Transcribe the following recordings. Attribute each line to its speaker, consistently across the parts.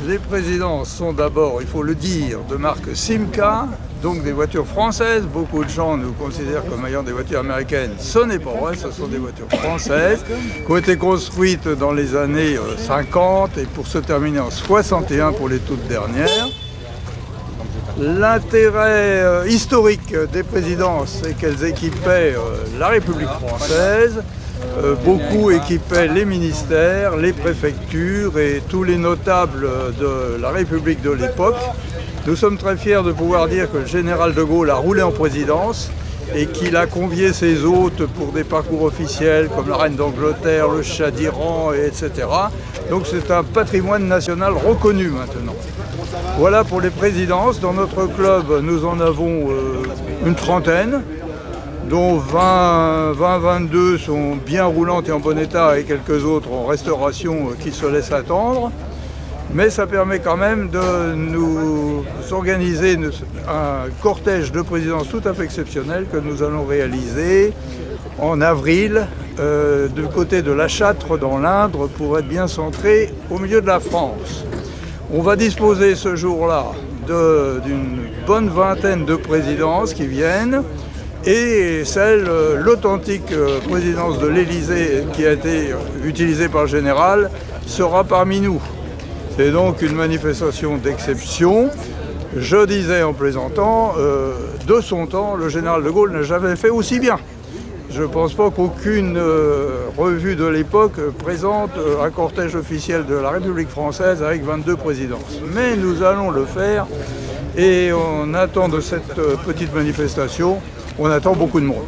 Speaker 1: Les présidences sont d'abord, il faut le dire, de marque Simca, donc des voitures françaises. Beaucoup de gens nous considèrent comme ayant des voitures américaines. Ce n'est pas vrai, ce sont des voitures françaises qui ont été construites dans les années 50 et pour se terminer en 61 pour les toutes dernières. L'intérêt historique des présidences, c'est qu'elles équipaient la République française. Beaucoup équipaient les ministères, les préfectures et tous les notables de la République de l'époque. Nous sommes très fiers de pouvoir dire que le général de Gaulle a roulé en présidence et qu'il a convié ses hôtes pour des parcours officiels comme la reine d'Angleterre, le Shah d'Iran, etc. Donc c'est un patrimoine national reconnu maintenant. Voilà pour les présidences. Dans notre club, nous en avons une trentaine, dont 22 sont bien roulantes et en bon état et quelques autres en restauration qui se laissent attendre. Mais ça permet quand même de nous organiser un cortège de présidence tout à fait exceptionnel que nous allons réaliser en avril du côté de La Châtre dans l'Indre pour être bien centré au milieu de la France. On va disposer ce jour-là d'une bonne vingtaine de présidences qui viennent. Et l'authentique présidence de l'Élysée qui a été utilisée par le général sera parmi nous. C'est donc une manifestation d'exception. Je disais en plaisantant, de son temps, le général de Gaulle n'a jamais fait aussi bien. Je ne pense pas qu'aucune revue de l'époque présente un cortège officiel de la République française avec 22 présidences. Mais nous allons le faire et on attend de cette petite manifestation. On attend beaucoup de monde.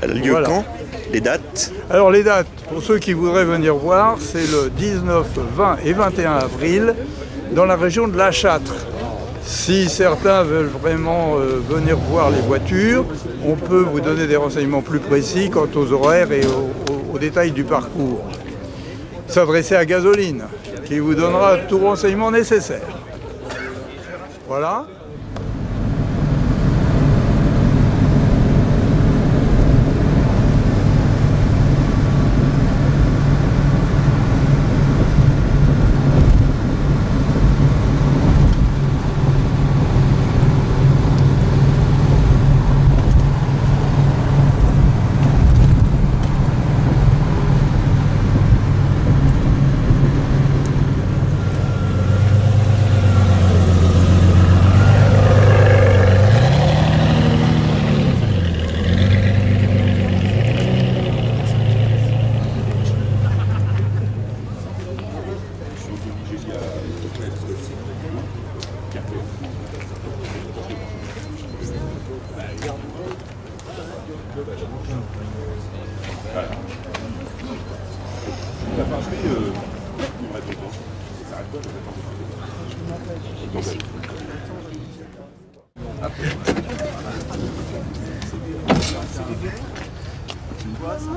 Speaker 2: Elle a lieu voilà. Quand? Les dates? Alors
Speaker 1: les dates, pour ceux qui voudraient venir voir, c'est le 19, 20 et 21 avril dans la région de La Châtre. Si certains veulent vraiment venir voir les voitures, on peut vous donner des renseignements plus précis quant aux horaires et aux détails du parcours. S'adresser à Gasoline, qui vous donnera tout renseignement nécessaire. Voilà.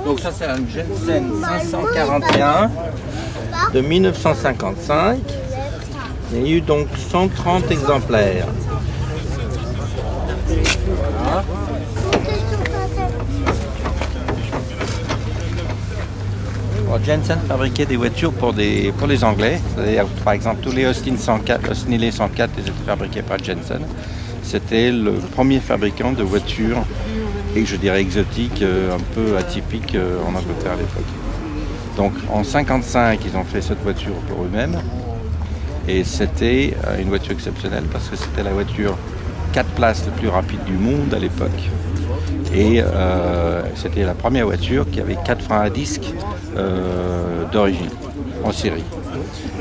Speaker 3: Donc ça c'est un Jensen 541 de 1955. Il y a eu donc 130 exemplaires. Voilà. Bon, Jensen fabriquait des voitures pour les Anglais. C'est-à-dire, par exemple, tous les Austin 104, Austin 104 ils étaient fabriqués par Jensen. C'était le premier fabricant de voitures, et je dirais exotiques, un peu atypiques en Angleterre à l'époque. Donc en 1955, ils ont fait cette voiture pour eux-mêmes. Et c'était une voiture exceptionnelle parce que c'était la voiture 4 places la plus rapide du monde à l'époque. Et c'était la première voiture qui avait 4 freins à disque d'origine, en série.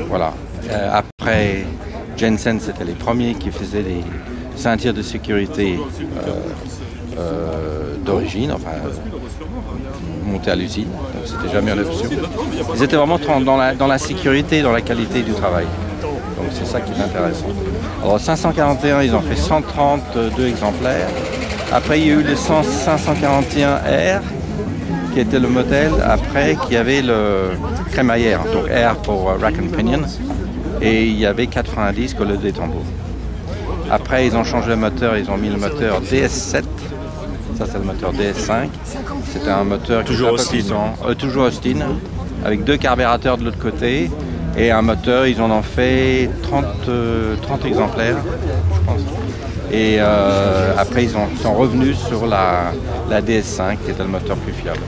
Speaker 3: Voilà. Après, Jensen, c'était les premiers qui faisaient des ceintures de sécurité d'origine, enfin montées à l'usine, donc c'était jamais en option. Ils étaient vraiment dans la sécurité, dans la qualité du travail. Donc c'est ça qui est intéressant. Alors 541, ils ont fait 132 exemplaires. Après, il y a eu le 541R, qui était le modèle après, qui avait le crémaillère, donc R pour Rack and Pinion, et il y avait 4 freins à disque au lieu des tambours. Après, ils ont changé le moteur, ils ont mis le moteur DS7, ça c'est le moteur DS5, c'était un moteur
Speaker 2: toujours Austin,
Speaker 3: toujours Austin, avec 2 carburateurs de l'autre côté, et un moteur, ils en ont fait 30 exemplaires, je pense. Et après, ils sont revenus sur la DS5, qui était le moteur plus fiable.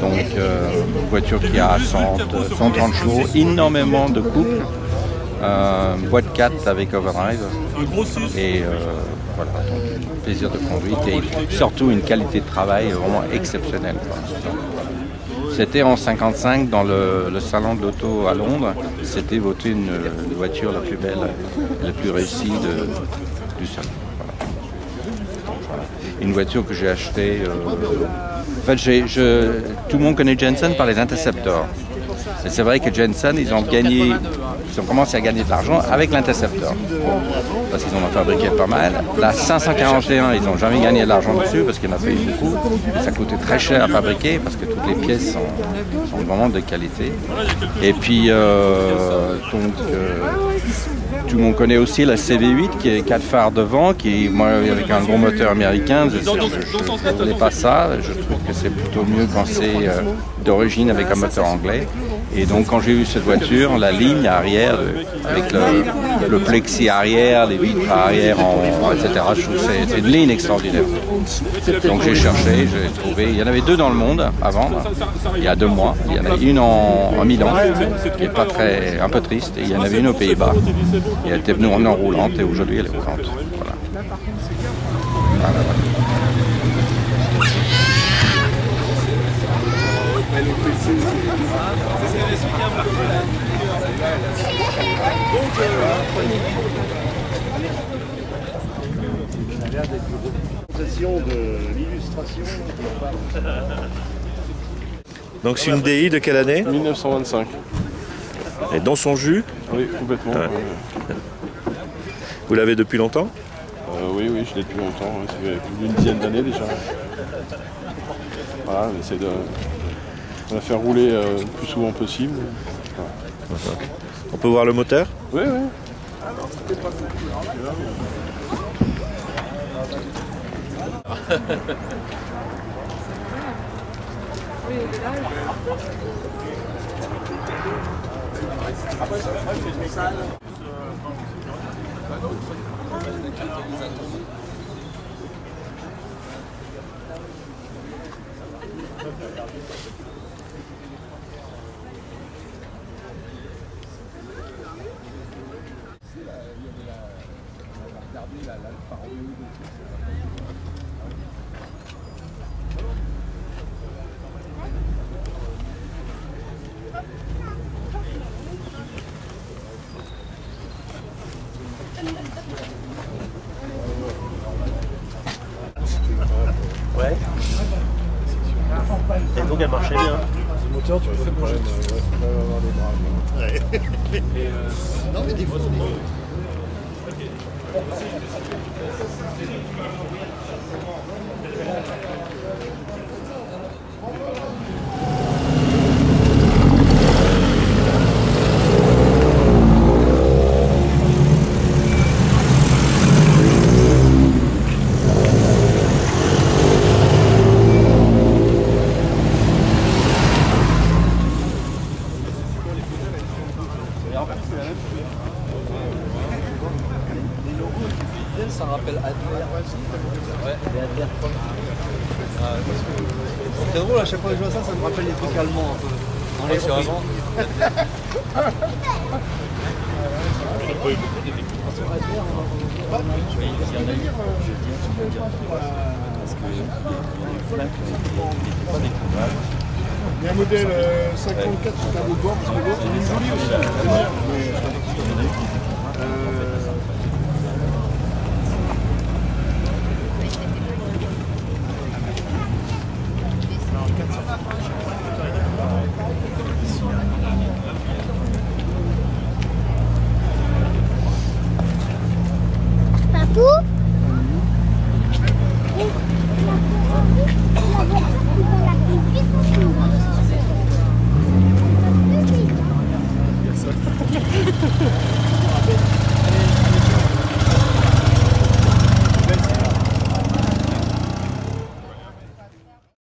Speaker 3: Donc, une voiture qui a 130 chevaux, énormément de couple, boîte 4 avec overdrive. Et voilà, donc plaisir de conduite et surtout une qualité de travail vraiment exceptionnelle. C'était en 1955 dans le salon de l'auto à Londres. C'était voté une voiture la plus belle et la plus réussie du salon. Voilà. Une voiture que j'ai achetée. En fait, tout le monde connaît Jensen par les Interceptors. Et c'est vrai que Jensen, ils ont commencé à gagner de l'argent avec l'Interceptor. Parce qu'ils en ont fabriqué pas mal. La 541, ils n'ont jamais gagné de l'argent dessus parce qu'il y en a fait beaucoup. Ça coûtait très cher à fabriquer parce que toutes les pièces sont vraiment de qualité. Et puis, tout le monde connaît aussi la CV8 qui est 4 phares devant, moi, avec un gros moteur américain. Je ne voulais pas ça. Je trouve que c'est plutôt mieux quand c'est d'origine avec un moteur anglais. Et donc quand j'ai vu cette voiture, la ligne arrière, avec le plexi arrière, les vitres arrière, etc., je trouve que c'est une ligne extraordinaire. Donc j'ai cherché, j'ai trouvé, il y en avait 2 dans le monde à vendre, il y a 2 mois. Il y en a une en Milan, qui est un peu triste, et il y en avait une aux Pays-Bas. Et elle était venue en roulante, et aujourd'hui elle est roulante. Voilà. Voilà.
Speaker 2: Donc c'est une DI de quelle année?
Speaker 4: 1925.
Speaker 2: Et dans son jus?
Speaker 4: Oui, complètement.
Speaker 2: Ouais. Vous l'avez depuis longtemps?
Speaker 4: Oui, je l'ai depuis longtemps. Ça fait plus d'une dizaine d'années déjà. Voilà, on essaie de la faire rouler le plus souvent possible. Voilà.
Speaker 2: On peut voir le moteur?
Speaker 4: Oui.
Speaker 5: Ouais. Et donc elle marchait bien.
Speaker 6: Le moteur, tu peux faire avoir des bras. Ouais. Non mais des fois
Speaker 7: ça rappelle Adler. Ouais, les Adler. C'est drôle, à chaque fois que je vois ça, ça me rappelle les trucs allemands un peu. Dans les sur avant.
Speaker 6: Il y a un modèle 54 sur tableau de bord, parce que l'autre il est joli aussi.